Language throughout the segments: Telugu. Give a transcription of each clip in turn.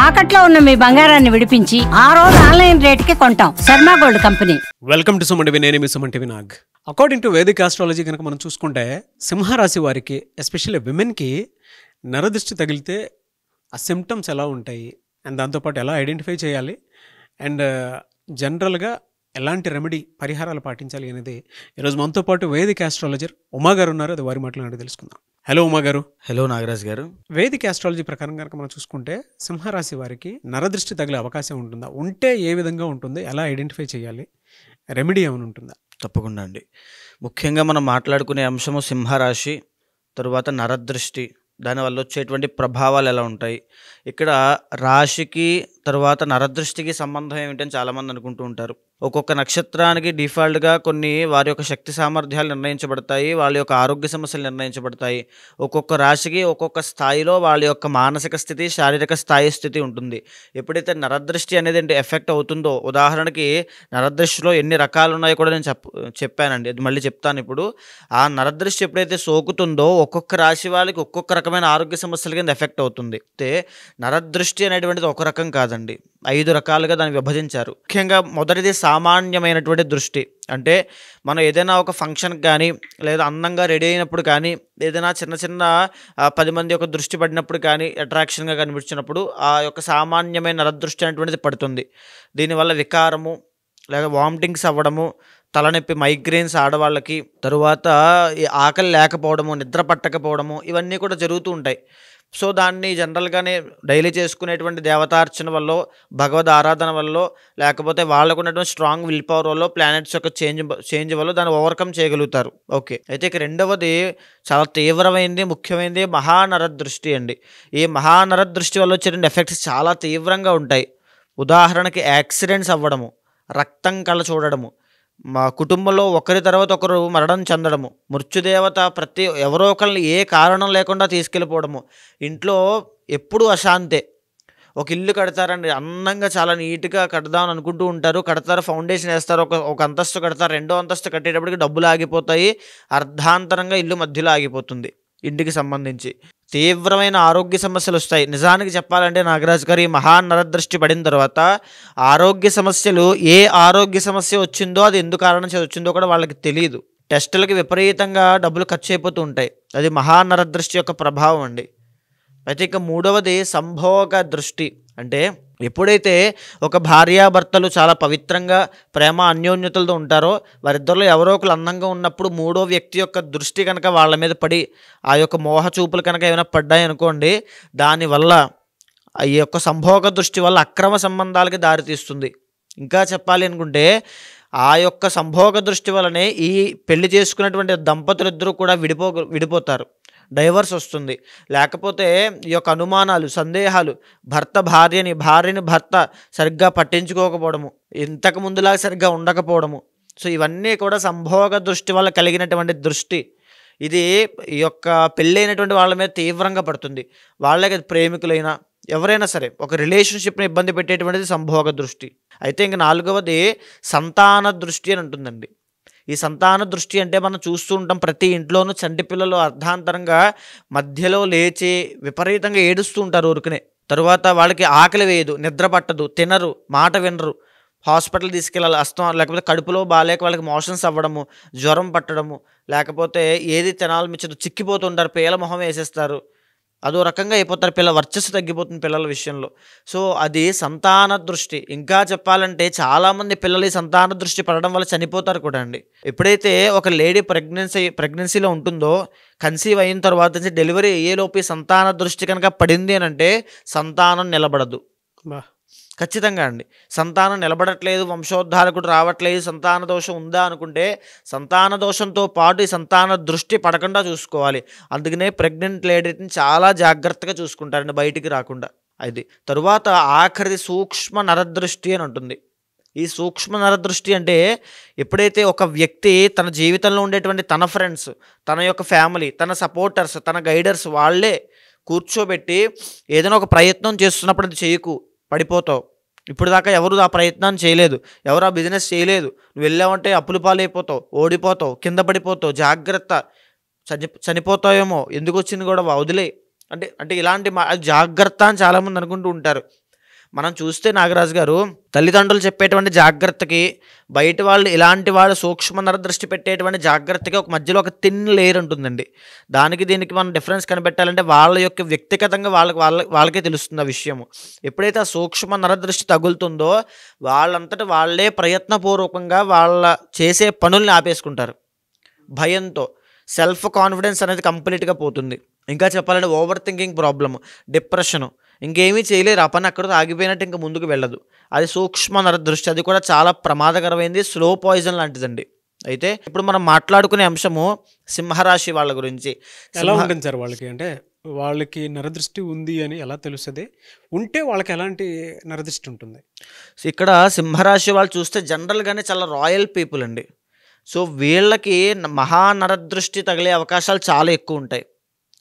తాకట్లో ఉన్న మీ బంగారాన్ని విడిపించి ఆ రోజు ఆన్లైన్ రేటుకి కొంటాం. Sharma gold company. Welcome to Suman TV. నేను మీ Suman TV Nag. According to Vedic astrology కనుక మనం చూసుకుంటే సింహరాశి వారికి ఎస్పెషల్లీ విమెన్కి నరదృష్టి తగిలితే ఆ సిమ్టమ్స్ ఎలా ఉంటాయి అండ్ దాంతోపాటు ఎలా ఐడెంటిఫై చేయాలి అండ్ జనరల్గా ఎలాంటి రెమెడీ పరిహారాలు పాటించాలి అనేది ఈరోజు మనతో పాటు వేదిక్ ఆస్ట్రాలజర్ ఉమా గారు ఉన్నారు. అది వారి మాటలు తెలుసుకుందాం. హలో ఉమా గారు. హలో నాగరాజ్ గారు. వేదిక్ ఆస్ట్రాలజీ ప్రకారం కనుక మనం చూసుకుంటే సింహరాశి వారికి నరదృష్టి తగిలే అవకాశం ఉంటుందా? ఉంటే ఏ విధంగా ఉంటుంది? ఎలా ఐడెంటిఫై చేయాలి? రెమెడీ ఏమైనా ఉంటుందా? తప్పకుండా అండి. ముఖ్యంగా మనం మాట్లాడుకునే అంశము సింహరాశి, తరువాత నరదృష్టి, దానివల్ల వచ్చేటువంటి ప్రభావాలు ఎలా ఉంటాయి. ఇక్కడ రాశికి తర్వాత నరదృష్టికి సంబంధం ఏమిటని చాలామంది అనుకుంటూ ఉంటారు. ఒక్కొక్క నక్షత్రానికి డిఫాల్ట్గా కొన్ని వారి యొక్క శక్తి సామర్థ్యాలు నిర్ణయించబడతాయి, వాళ్ళ యొక్క ఆరోగ్య సమస్యలు నిర్ణయించబడతాయి. ఒక్కొక్క రాశికి ఒక్కొక్క స్థాయిలో వాళ్ళ యొక్క మానసిక స్థితి, శారీరక స్థితి ఉంటుంది. ఎప్పుడైతే నరదృష్టి అనేది ఎఫెక్ట్ అవుతుందో, ఉదాహరణకి నరదృష్టిలో ఎన్ని రకాలు ఉన్నాయో కూడా నేను చెప్పానండి, అది మళ్ళీ చెప్తాను ఇప్పుడు. ఆ నరదృష్టి ఎప్పుడైతే సోకుతుందో ఒక్కొక్క రాశి వాళ్ళకి ఒక్కొక్క రకమైన ఆరోగ్య సమస్యల కింద ఎఫెక్ట్ అవుతుంది. అయితే నరదృష్టి అనేటువంటిది ఒక రకం కాదండి, 5 రకాలుగా దాన్ని విభజించారు. ముఖ్యంగా మొదటిది సామాన్యమైనటువంటి దృష్టి. అంటే మనం ఏదైనా ఒక ఫంక్షన్కి కానీ లేదా అందంగా రెడీ అయినప్పుడు కానీ ఏదైనా చిన్న చిన్న 10 మంది యొక్క దృష్టి పడినప్పుడు కానీ అట్రాక్షన్గా కనిపించినప్పుడు ఆ యొక్క సామాన్యమైన నరదృష్టి అనేటువంటిది పడుతుంది. దీనివల్ల వికారము లేక వామిటింగ్స్ అవ్వడము, తలనొప్పి, మైగ్రేన్స్ ఆడవాళ్ళకి, తరువాత ఆకలి లేకపోవడము, నిద్ర పట్టకపోవడము, ఇవన్నీ కూడా జరుగుతూ ఉంటాయి. సో దాన్ని జనరల్గానే డైలీ చేసుకునేటువంటి దేవతార్చన వల్ల, భగవద్ ఆరాధన వల్ల, లేకపోతే వాళ్ళకు ఉన్నటువంటి స్ట్రాంగ్ విల్ పవర్ వల్ల, ప్లానెట్స్ యొక్క చేంజ్ వల్ల దాన్ని ఓవర్కమ్ చేయగలుగుతారు. ఓకే, అయితే ఇక రెండవది చాలా తీవ్రమైనది, ముఖ్యమైనది మహానరదృష్టి అండి. ఈ మహానరదృష్టి వల్ల వచ్చే ఎఫెక్ట్స్ చాలా తీవ్రంగా ఉంటాయి. ఉదాహరణకి యాక్సిడెంట్స్ అవ్వడము, రక్తం కళ్ళ చూడడము, మా కుటుంబంలో ఒకరి తర్వాత ఒకరు మరణం చెందడము, మృత్యుదేవత ఎవరో ఒకరిని ఏ కారణం లేకుండా తీసుకెళ్ళిపోవడము, ఇంట్లో ఎప్పుడూ అశాంతే. ఒక ఇల్లు కడతారండి, అందంగా చాలా నీట్గా కడదామని అనుకుంటూ ఉంటారు, కడతారు, ఫౌండేషన్ వేస్తారు, ఒక అంతస్తు కడతారు, 2వ అంతస్తు కట్టేటప్పటికి డబ్బులు ఆగిపోతాయి, అర్ధాంతరంగా ఇల్లు మధ్యలో ఆగిపోతుంది. ఇంటికి సంబంధించి తీవ్రమైన ఆరోగ్య సమస్యలు వస్తాయి. నిజానికి చెప్పాలంటే నాగరాజు గారు, ఈ మహానరదృష్టి పడిన తర్వాత ఆరోగ్య సమస్యలు, ఏ ఆరోగ్య సమస్య వచ్చిందో అది ఎందుకు కారణం వచ్చిందో కూడా వాళ్ళకి తెలియదు. టెస్టులకి విపరీతంగా డబ్బులు ఖర్చు అయిపోతూ ఉంటాయి. అది మహానరదృష్టి యొక్క ప్రభావం అండి. అయితే ఇక మూడవది సంభోగ దృష్టి. అంటే ఎప్పుడైతే ఒక భార్యాభర్తలు చాలా పవిత్రంగా ప్రేమ అన్యోన్యతలతో ఉంటారో, వారిద్దరిలో ఎవరో ఒకరు అందంగా ఉన్నప్పుడు 3వ వ్యక్తి యొక్క దృష్టి కనుక వాళ్ళ మీద పడి ఆ యొక్క మోహ చూపులు కనుక ఏమైనా పడ్డాయి అనుకోండి, దానివల్ల ఈ యొక్క సంభోగ దృష్టి వల్ల అక్రమ సంబంధాలకి దారితీస్తుంది. ఇంకా చెప్పాలి అనుకుంటే ఆ యొక్క సంభోగ దృష్టి వల్లనే ఈ పెళ్లి చేసుకున్నటువంటి దంపతులిద్దరూ కూడా విడిపోతారు, డైవర్స్ వస్తుంది. లేకపోతే ఈ యొక్క అనుమానాలు, సందేహాలు, భార్యని భర్త సరిగ్గా పట్టించుకోకపోవడము, ఇంతకు ముందులాగా సరిగ్గా ఉండకపోవడము. సో ఇవన్నీ కూడా సంభోగ దృష్టి వల్ల కలిగినటువంటి దృష్టి. ఇది ఈ యొక్క పెళ్ళైనటువంటి వాళ్ళ మీద తీవ్రంగా పడుతుంది. వాళ్ళకి ప్రేమికులైనా ఎవరైనా సరే ఒక రిలేషన్షిప్ని ఇబ్బంది పెట్టేటువంటిది సంభోగ దృష్టి. అయితే ఇంక 4వది సంతాన దృష్టి అని ఉంటుందండి. ఈ సంతాన దృష్టి అంటే మనం చూస్తూ ఉంటాం, ప్రతి ఇంట్లోనూ చంటి పిల్లలు అర్ధాంతరంగా మధ్యలో లేచి విపరీతంగా ఏడుస్తూ ఉంటారు ఊరికనే. తరువాత వాళ్ళకి ఆకలి వేయదు, నిద్ర పట్టదు, తినరు, మాట వినరు, హాస్పిటల్ తీసుకెళ్ళాలి, లేకపోతే కడుపులో బాగాలేక వాళ్ళకి మోషన్స్ అవ్వడము, జ్వరం పట్టడము, లేకపోతే ఏది తినాలనిపించదు, చిక్కిపోతుంటారు, పేల మొహం వేసేస్తారు, అదో రకంగా అయిపోతారు, వర్చస్సు తగ్గిపోతుంది పిల్లల విషయంలో. సో అది సంతాన దృష్టి. ఇంకా చెప్పాలంటే చాలామంది పిల్లలు ఈ సంతాన దృష్టి పడడం వల్ల చనిపోతారు కూడా అండి. ఎప్పుడైతే ఒక లేడీ ప్రెగ్నెన్సీలో ఉంటుందో, కన్సీవ్ అయిన తర్వాత నుంచి డెలివరీ అయ్యేలోపు సంతాన దృష్టి కనుక పడింది అని అంటే సంతానం నిలబడదు. ఖచ్చితంగా అండి, సంతానం నిలబడట్లేదు, వంశోద్ధారకుడు రావట్లేదు, సంతాన దోషం ఉందా అనుకుంటే సంతాన దోషంతో పాటు ఈ సంతాన దృష్టి పడకుండా చూసుకోవాలి. అందుకనే ప్రెగ్నెంట్ లేడీని చాలా జాగ్రత్తగా చూసుకుంటారండి, బయటికి రాకుండా. అది తరువాత ఆఖరిది సూక్ష్మ నరదృష్టి అని ఉంటుంది. ఈ సూక్ష్మ నరదృష్టి అంటే ఎప్పుడైతే ఒక వ్యక్తి తన జీవితంలో ఉండేటువంటి తన ఫ్రెండ్స్, తన యొక్క ఫ్యామిలీ, తన సపోర్టర్స్, తన గైడర్స్ వాళ్ళే కూర్చోబెట్టి ఏదైనా ఒక ప్రయత్నం చేస్తున్నప్పుడు అది చేయకు, పడిపోతావు, ఇప్పుడు దాకా ఎవరు ఆ ప్రయత్నాన్ని చేయలేదు, ఎవరు ఆ బిజినెస్ చేయలేదు, నువ్వు వెళ్ళావంటే అప్పులు పాలైపోతావు, ఓడిపోతావు, కింద పడిపోతావు, జాగ్రత్త, చనిపోతావేమో, ఎందుకు వచ్చింది కూడా వదిలే, అంటే ఇలాంటి జాగ్రత్త అని చాలామంది అనుకుంటూ ఉంటారు. మనం చూస్తే నాగరాజు గారు తల్లిదండ్రులు చెప్పేటువంటి జాగ్రత్తకి బయట వాళ్ళు ఇలాంటి వాళ్ళు సూక్ష్మ నరదృష్టి పెట్టేటువంటి జాగ్రత్తకి ఒక మధ్యలో ఒక థిన్ లేయర్ ఉంటుందండి. దానికి దీనికి మనం డిఫరెన్స్ కనిపెట్టాలంటే వాళ్ళ యొక్క వ్యక్తిగతంగా వాళ్ళకే తెలుస్తుంది ఆ విషయము. ఎప్పుడైతే ఆ సూక్ష్మ నరదృష్టి తగులుతుందో వాళ్ళంతటా వాళ్ళే ప్రయత్నపూర్వకంగా వాళ్ళ చేసే పనుల్ని ఆపేసుకుంటారు. భయంతో సెల్ఫ్ కాన్ఫిడెన్స్ అనేది కంప్లీట్గా పోతుంది. ఇంకా చెప్పాలంటే ఓవర్ థింకింగ్ ప్రాబ్లము, డిప్రెషను, ఇంకేమీ చేయలేరు. ఆ పని అక్కడితో ఆగిపోయినట్టు ఇంకా ముందుకు వెళ్ళదు. అది సూక్ష్మ నరదృష్టి. అది కూడా చాలా ప్రమాదకరమైంది, స్లో పాయిజన్ లాంటిదండి. అయితే ఇప్పుడు మనం మాట్లాడుకునే అంశము సింహరాశి వాళ్ళ గురించి. ఎలా ఉంటుంది సార్ వాళ్ళకి? అంటే వాళ్ళకి నరదృష్టి ఉంది అని ఎలా తెలుస్తుంది? ఉంటే వాళ్ళకి ఎలాంటి నరదృష్టి ఉంటుంది? ఇక్కడ సింహరాశి వాళ్ళు చూస్తే జనరల్గానే చాలా రాయల్ పీపుల్ అండి. సో వీళ్ళకి మహానరదృష్టి తగిలే అవకాశాలు చాలా ఎక్కువ ఉంటాయి.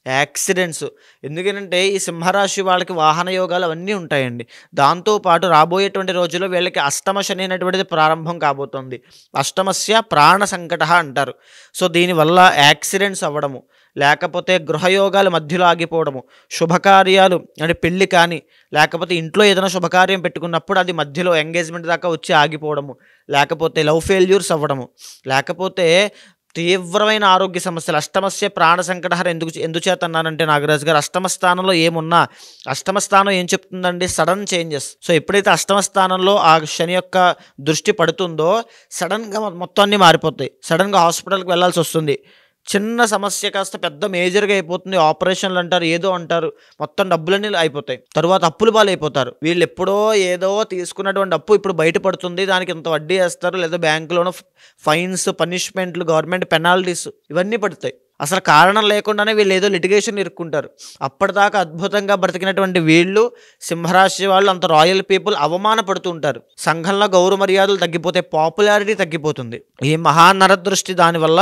యాక్సిడెంట్స్, ఎందుకంటే ఈ సింహరాశి వాళ్ళకి వాహన యోగాలు అవన్నీ ఉంటాయండి. దాంతోపాటు రాబోయేటువంటి రోజుల్లో వీళ్ళకి అష్టమ శని అనేటువంటిది ప్రారంభం కాబోతోంది. అష్టమస్య ప్రాణ సంకట అంటారు. సో దీనివల్ల యాక్సిడెంట్స్ అవ్వడము, లేకపోతే గృహయోగాలు మధ్యలో ఆగిపోవడము, శుభకార్యాలు అంటే పెళ్ళి కానీ లేకపోతే ఇంట్లో ఏదైనా శుభకార్యం పెట్టుకున్నప్పుడు అది మధ్యలో ఎంగేజ్మెంట్ దాకా వచ్చి ఆగిపోవడము, లేకపోతే లవ్ ఫెయిల్యూర్స్ అవ్వడము, లేకపోతే తీవ్రమైన ఆరోగ్య సమస్యలు. అష్టమస్య ప్రాణ సంకటహర ఎందుచేత అన్నానంటే నాగరాజు గారు, అష్టమ స్థానంలో ఏమున్నా, అష్టమ స్థానం ఏం చెప్తుందండి? Sudden changes. సో ఎప్పుడైతే అష్టమ స్థానంలో ఆ శని యొక్క దృష్టి పడుతుందో సడన్గా మొత్తాన్ని మారిపోతాయి. సడన్గా హాస్పిటల్కి వెళ్ళాల్సి వస్తుంది. చిన్న సమస్య కాస్త పెద్ద మేజర్గా అయిపోతుంది. ఆపరేషన్లు అంటారు, ఏదో అంటారు, మొత్తం డబ్బులన్నీ అయిపోతాయి. తర్వాత అప్పులు పాలైపోతారు. వీళ్ళు ఎప్పుడో ఏదో తీసుకున్నటువంటి అప్పు ఇప్పుడు బయటపడుతుంది. దానికి ఇంత వడ్డీ వేస్తారు, లేదా బ్యాంకులోనూ ఫైన్స్, పనిష్మెంట్లు, గవర్నమెంట్ పెనాల్టీస్ ఇవన్నీ పడతాయి. అసలు కారణం లేకుండానే వీళ్ళు ఏదో లిటిగేషన్ ఇరుక్కుంటారు. అప్పటిదాకా అద్భుతంగా బ్రతికినటువంటి వీళ్ళు సింహరాశి వాళ్ళు, అంత రాయల్ పీపుల్, అవమానపడుతూ ఉంటారు. సంఘంలో గౌరవ మర్యాదలు తగ్గిపోతాయి, పాపులారిటీ తగ్గిపోతుంది. ఈ మహానరదృష్టి దానివల్ల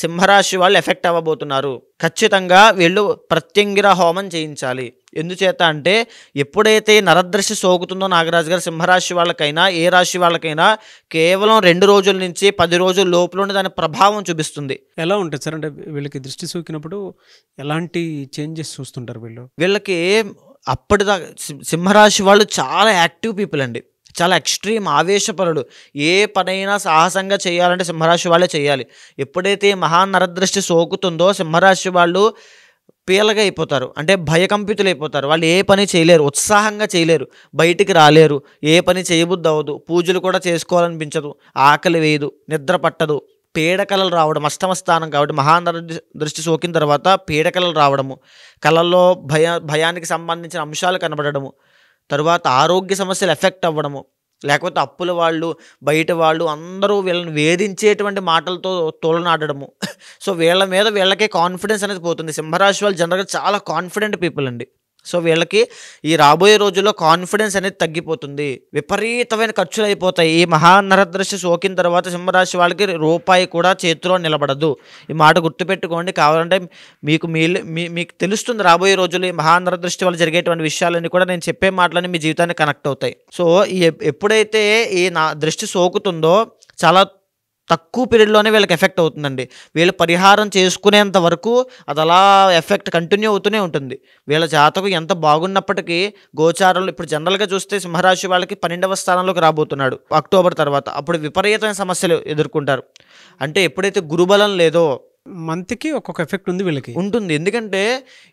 సింహరాశి వాళ్ళు ఎఫెక్ట్ అవ్వబోతున్నారు. ఖచ్చితంగా వీళ్ళు ప్రత్యంగిర హోమం చేయించాలి. ఎందుచేత అంటే ఎప్పుడైతే నరదృష్టి సోకుతుందో నాగరాజు గారు, సింహరాశి వాళ్ళకైనా ఏ రాశి వాళ్ళకైనా కేవలం 2 రోజుల నుంచి 10 రోజుల లోపలనే దాని ప్రభావం చూపిస్తుంది. ఎలా ఉంటుంది సార్? అంటే వీళ్ళకి దృష్టి సోకినప్పుడు ఎలాంటి చేంజెస్ చూస్తుంటారు వీళ్ళకి? అప్పటిదాకా సింహరాశి వాళ్ళు చాలా యాక్టివ్ పీపుల్ అండి, చాలా ఎక్స్ట్రీమ్ ఆవేశపరుడు. ఏ పనైనా సాహసంగా చేయాలంటే సింహరాశి వాళ్ళే చేయాలి. ఎప్పుడైతే మహానరదృష్టి సోకుతుందో సింహరాశి వాళ్ళు పీలగా అయిపోతారు, అంటే భయకంపితులు అయిపోతారు. వాళ్ళు ఏ పని చేయలేరు, ఉత్సాహంగా చేయలేరు, బయటికి రాలేరు, ఏ పని చేయబుద్ధి అవ్వదు, పూజలు కూడా చేసుకోవాలనిపించదు, ఆకలి వేయదు, నిద్ర పట్టదు, పీడకలలు రావడం. అష్టమ స్థానం కాబట్టి మహానరదృష్టి సోకిన తర్వాత పీడకలలు రావడము, కళల్లో భయానికి సంబంధించిన అంశాలు కనబడము, తరువాత ఆరోగ్య సమస్యలు ఎఫెక్ట్ అవ్వడము, లేకపోతే అప్పుల వాళ్ళు, బయట వాళ్ళు అందరూ వీళ్ళని వేధించేటువంటి మాటలతో తోలనాడడము. సో వీళ్ళకే కాన్ఫిడెన్స్ అనేది పోతుంది. సింహరాశి వాళ్ళు జనరల్గా చాలా కాన్ఫిడెంట్ పీపుల్ అండి. సో వీళ్ళకి ఈ రాబోయే రోజుల్లో కాన్ఫిడెన్స్ అనేది తగ్గిపోతుంది, విపరీతమైన ఖర్చులు అయిపోతాయి. ఈ మహానరదృష్టి సోకిన తర్వాత సింహరాశి వాళ్ళకి రూపాయి కూడా చేతిలో నిలబడదు. ఈ మాట గుర్తుపెట్టుకోండి. కావాలంటే మీకు తెలుస్తుంది రాబోయే రోజుల్లో ఈ మహానరదృష్టి వల్ల జరిగేటువంటి విషయాలన్నీ కూడా నేను చెప్పే మాటలన్నీ మీ జీవితానికి కనెక్ట్ అవుతాయి. సో ఎప్పుడైతే ఈ దృష్టి సోకుతుందో చాలా తక్కువ పీరియడ్లోనే వీళ్ళకి ఎఫెక్ట్ అవుతుందండి. వీళ్ళు పరిహారం చేసుకునేంత వరకు అది అలా ఎఫెక్ట్ కంటిన్యూ అవుతూనే ఉంటుంది. వీళ్ళ జాతకం ఎంత బాగున్నప్పటికీ గోచారంలో ఇప్పుడు జనరల్గా చూస్తే సింహరాశి వాళ్ళకి 12వ స్థానంలోకి రాబోతున్నాడు అక్టోబర్ తర్వాత. అప్పుడు విపరీతమైన సమస్యలు ఎదుర్కొంటారు. అంటే ఎప్పుడైతే గురుబలం లేదో, మంత్కి ఒక్కొక్క ఎఫెక్ట్ ఉంది వీళ్ళకి ఉంటుంది. ఎందుకంటే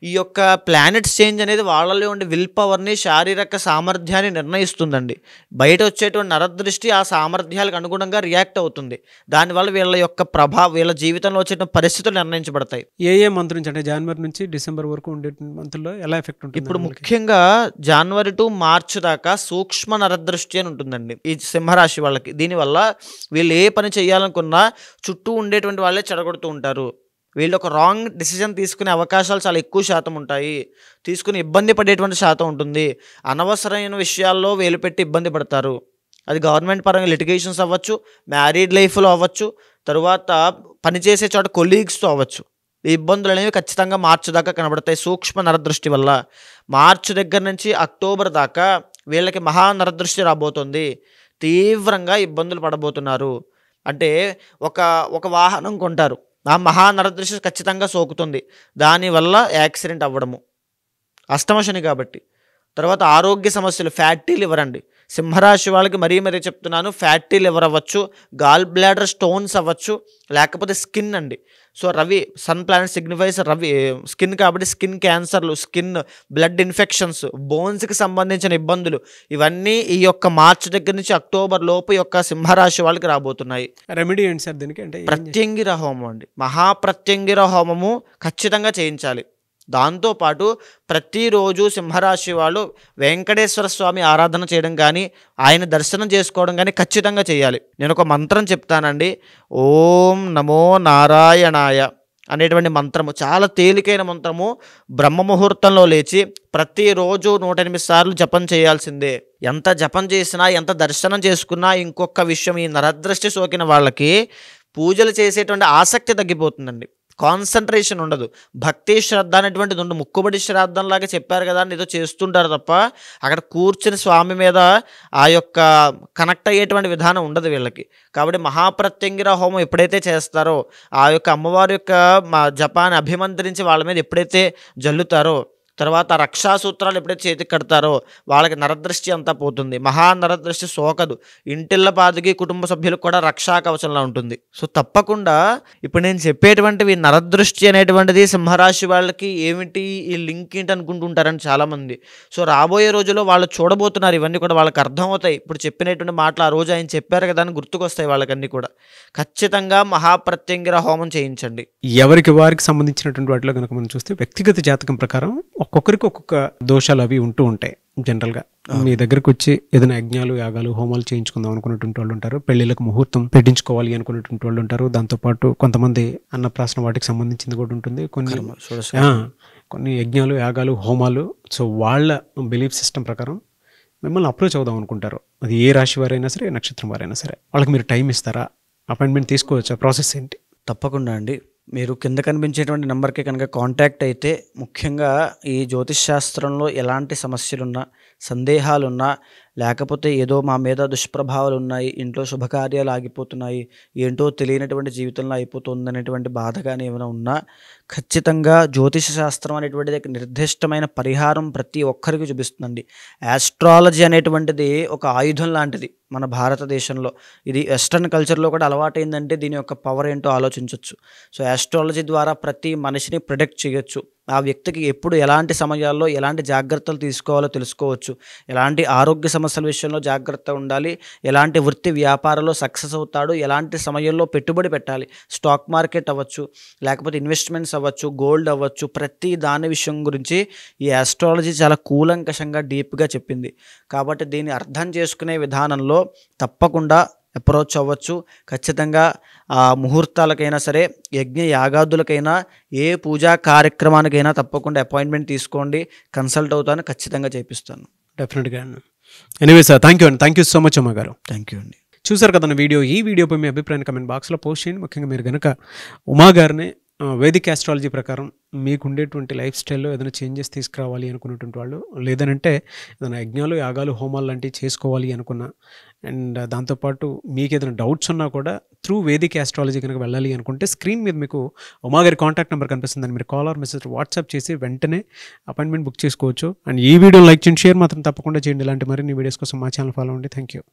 ఈ యొక్క ప్లానెట్స్ చేంజ్ అనేది వాళ్ళలో ఉండే విల్ పవర్ని, శారీరక సామర్థ్యాన్ని నిర్ణయిస్తుందండి. బయట వచ్చేటువంటి నరదృష్టి ఆ సామర్థ్యాలకు అనుగుణంగా రియాక్ట్ అవుతుంది. దానివల్ల వీళ్ళ యొక్క ప్రభావం, వీళ్ళ జీవితంలో వచ్చేటువంటి పరిస్థితులు నిర్ణయించబడతాయి. ఏ మంత్ నుంచి, అంటే జనవరి నుంచి డిసెంబర్ వరకు ఉండే మంత్లో ఎలా ఎఫెక్ట్ ఉంటుంది? ఇప్పుడు ముఖ్యంగా జనవరి టు మార్చి దాకా సూక్ష్మ నరదృష్టి అని ఉంటుందండి ఈ సింహరాశి వాళ్ళకి. దీనివల్ల వీళ్ళు ఏ పని చేయాలనుకున్నా చుట్టూ ఉండేటువంటి వాళ్ళే చెడగొడుతూ ఉంటారు. వీళ్ళు ఒక రాంగ్ డిసిజన్ తీసుకునే అవకాశాలు చాలా ఎక్కువ శాతం ఉంటాయి. తీసుకుని ఇబ్బంది పడేటువంటి శాతం ఉంటుంది. అనవసరమైన విషయాల్లో వేలు పెట్టి ఇబ్బంది పడతారు. అది గవర్నమెంట్ పరంగా లిటిగేషన్స్ అవ్వచ్చు, మ్యారీడ్ లైఫ్లో అవ్వచ్చు, తరువాత పనిచేసే చోట కొలీగ్స్తో అవ్వచ్చు. ఈ ఇబ్బందులు అనేవి ఖచ్చితంగా మార్చి దాకా కనబడతాయి సూక్ష్మ నరదృష్టి వల్ల. మార్చి దగ్గర నుంచి అక్టోబర్ దాకా వీళ్ళకి మహానరదృష్టి రాబోతుంది. తీవ్రంగా ఇబ్బందులు పడబోతున్నారు. అంటే ఒక వాహనం కొంటారు, ఆ మహానరదృష్టి ఖచ్చితంగా సోకుతుంది. దానివల్ల యాక్సిడెంట్ అవ్వడము, అష్టమ శని కాబట్టి. తర్వాత ఆరోగ్య సమస్యలు, ఫ్యాటీ లివర్ అండి. సింహరాశి వాళ్ళకి మరీ చెప్తున్నాను, ఫ్యాటీ లివర్ అవ్వచ్చు, గాల్ బ్లాడర్ స్టోన్స్ అవ్వచ్చు, లేకపోతే స్కిన్ అండి. So Ravi, sun planet signifies Ravi, skin కాబట్టి స్కిన్ క్యాన్సర్లు, స్కిన్ బ్లడ్ ఇన్ఫెక్షన్స్, బోన్స్కి సంబంధించిన ఇబ్బందులు, ఇవన్నీ ఈ యొక్క మార్చి దగ్గర నుంచి అక్టోబర్ లోపు యొక్క సింహరాశి వాళ్ళకి రాబోతున్నాయి. రెమెడీ ఏంటి సార్ దీనికి? అంటే ప్రత్యంగిర హోమం అండి, మహాప్రత్యంగిర హోమము ఖచ్చితంగా చేయించాలి. దాంతోపాటు ప్రతిరోజు సింహరాశి వాళ్ళు వెంకటేశ్వర స్వామి ఆరాధన చేయడం కానీ, ఆయన దర్శనం చేసుకోవడం కానీ ఖచ్చితంగా చేయాలి. నేను ఒక మంత్రం చెప్తానండి, ఓం నమో నారాయణాయ అనేటువంటి మంత్రము, చాలా తేలికైన మంత్రము. బ్రహ్మ ముహూర్తంలో లేచి ప్రతిరోజు 108 సార్లు జపం చేయాల్సిందే. ఎంత జపం చేసినా, ఎంత దర్శనం చేసుకున్నా, ఇంకొక విషయం, ఈ నరదృష్టి సోకిన వాళ్ళకి పూజలు చేసేటువంటి ఆసక్తి తగ్గిపోతుందండి, కాన్సన్ట్రేషన్ ఉండదు, భక్తి శ్రద్ధ అనేటువంటిది ఉండదు. ముక్కుబడి శ్రాద్ధంలాగా చెప్పారు కదా అని ఏదో చేస్తుంటారు తప్ప అక్కడ కూర్చుని స్వామి మీద ఆ యొక్క కనెక్ట్ అయ్యేటువంటి విధానం ఉండదు వీళ్ళకి. కాబట్టి మహాప్రత్యంగిర హోమం ఎప్పుడైతే చేస్తారో, ఆ యొక్క అమ్మవారి యొక్క జపాన్ని అభిమంత్రించి వాళ్ళ మీద ఎప్పుడైతే జల్లుతారో, తర్వాత రక్షాసూత్రాలు ఎప్పుడైతే చేతికి కడతారో వాళ్ళకి నరదృష్టి అంతా పోతుంది. మహా నరదృష్టి సోకదు, ఇంటిళ్ళ పాదికి కుటుంబ సభ్యులకు కూడా రక్షా కవచంలా ఉంటుంది. సో తప్పకుండా ఇప్పుడు నేను చెప్పేటువంటివి నరదృష్టి అనేటువంటిది సింహరాశి వాళ్ళకి ఏమిటి, ఈ లింక్ ఏంటి అనుకుంటుంటారని చాలామంది. సో రాబోయే రోజుల్లో వాళ్ళు చూడబోతున్నారు, ఇవన్నీ కూడా వాళ్ళకి అర్థమవుతాయి. ఇప్పుడు చెప్పినటువంటి మాటలు ఆ రోజు ఆయన చెప్పారు కదా అని గుర్తుకొస్తాయి వాళ్ళకన్నీ కూడా. ఖచ్చితంగా మహాప్రత్యంగిర హోమం చేయించండి. ఎవరికి వారికి సంబంధించినటువంటి వాటిలో కనుక మనం చూస్తే వ్యక్తిగత జాతకం ప్రకారం ఒక్కొక్కరికి ఒక్కొక్క దోషాలు అవి ఉంటూ ఉంటాయి. జనరల్గా మీ దగ్గరకు వచ్చి ఏదైనా యజ్ఞాలు, యాగాలు, హోమాలు చేయించుకుందాం అనుకున్నటువంటి వాళ్ళు ఉంటారు, పెళ్లిళ్ళకు ముహూర్తం పెట్టించుకోవాలి అనుకున్నటువంటి వాళ్ళు ఉంటారు. దాంతోపాటు కొంతమంది అన్నప్రాసన వాటికి సంబంధించింది కూడా ఉంటుంది, కొన్ని యజ్ఞాలు, యాగాలు, హోమాలు. సో వాళ్ళ బిలీఫ్ సిస్టమ్ ప్రకారం మిమ్మల్ని అప్రోచ్ అవుదాం అనుకుంటారు. అది ఏ రాశి వారైనా సరే, నక్షత్రం వారైనా సరే. వాళ్ళకి మీరు టైం ఇస్తారా? అపాయింట్మెంట్ తీసుకోవచ్చా? ప్రాసెస్ ఏంటి? తప్పకుండా అండి. మీరు కింద కనిపించేటువంటి నెంబర్కి కనుక కాంటాక్ట్ అయితే, ముఖ్యంగా ఈ జ్యోతిష్ శాస్త్రంలో ఎలాంటి సమస్యలున్నా, సందేహాలున్నా, లేకపోతే ఏదో మా మీద దుష్ప్రభావాలు ఉన్నాయి, ఇంట్లో శుభకార్యాలు ఆగిపోతున్నాయి, ఏంటో తెలియనటువంటి జీవితంలో అయిపోతుంది అనేటువంటి బాధ కానీ ఏమైనా ఉన్నా, ఖచ్చితంగా జ్యోతిష శాస్త్రం అనేటువంటిది నిర్దిష్టమైన పరిహారం ప్రతి ఒక్కరికి చూపిస్తుందండి. ఆస్ట్రాలజీ అనేటువంటిది ఒక ఆయుధం లాంటిది మన భారతదేశంలో. ఇది వెస్ట్రన్ కల్చర్లో కూడా అలవాటైందంటే దీని యొక్క పవర్ ఏంటో ఆలోచించవచ్చు. సో ఆస్ట్రాలజీ ద్వారా ప్రతి మనిషిని ప్రిడిక్ట్ చేయొచ్చు. ఆ వ్యక్తికి ఎప్పుడు ఎలాంటి సమయాల్లో ఎలాంటి జాగ్రత్తలు తీసుకోవాలో తెలుసుకోవచ్చు. ఎలాంటి ఆరోగ్య సమస్యల విషయంలో జాగ్రత్త ఉండాలి, ఎలాంటి వృత్తి వ్యాపారంలో సక్సెస్ అవుతాడు, ఎలాంటి సమయంలో పెట్టుబడి పెట్టాలి, స్టాక్ మార్కెట్ అవ్వచ్చు, లేకపోతే ఇన్వెస్ట్మెంట్స్ అవ్వచ్చు, గోల్డ్ అవ్వచ్చు, ప్రతి దాని విషయం గురించి ఈ ఆస్ట్రాలజీ చాలా కూలంకషంగా డీప్గా చెప్పింది. కాబట్టి దీన్ని అర్థం చేసుకునే విధానంలో తప్పకుండా అప్రోచ్ అవ్వచ్చు. ఖచ్చితంగా ఆ ముహూర్తాలకైనా సరే, యజ్ఞ యాగాదులకైనా, ఏ పూజా కార్యక్రమానికైనా తప్పకుండా అపాయింట్మెంట్ తీసుకోండి, కన్సల్ట్ అవుతాను, ఖచ్చితంగా చేపిస్తాను. డెఫినెట్గా. Anyway sir, thank you so much అమ్మ గారు. థ్యాంక్ యూ అండి. చూసారు కదా వీడియో. ఈ వీడియోపై మీ అభిప్రాయాన్ని కమెంట్ బాక్స్లో పోస్ట్ చేయండి. ముఖ్యంగా మీరు కనుక ఉమా గారిని వేదిక్ ఆస్ట్రాలజీ ప్రకారం మీకు ఉండేటువంటి లైఫ్ స్టైల్లో ఏదైనా చేంజెస్ తీసుకురావాలి అనుకున్నటువంటి వాళ్ళు, లేదనంటే ఏదైనా యజ్ఞాలు, యాగాలు, హోమాలు లాంటివి చేసుకోవాలి అనుకున్నా, అండ్ దాంతోపాటు మీకు ఏదైనా డౌట్స్ ఉన్నా కూడా త్రూ వేదిక్ ఆస్ట్రాలజీ కనుక వెళ్ళాలి అనుకుంటే స్క్రీన్ మీద మీకు ఉమా గారి కాంటాక్ట్ నెంబర్ కనిపిస్తుందని మీరు కాల్ ఆర్ మెసేజ్ వాట్సాప్ చేసి వెంటనే అపాయింట్మెంట్ బుక్ చేసుకోవచ్చు. అండ్ ఈ వీడియో లైక్ చేయండి, షేర్ మాత్రం తప్పకుండా చేయండి. ఇలాంటి మరిన్ని వీడియోస్ కోసం మా ఛానల్ ఫాలో అవ్వండి. Thank you.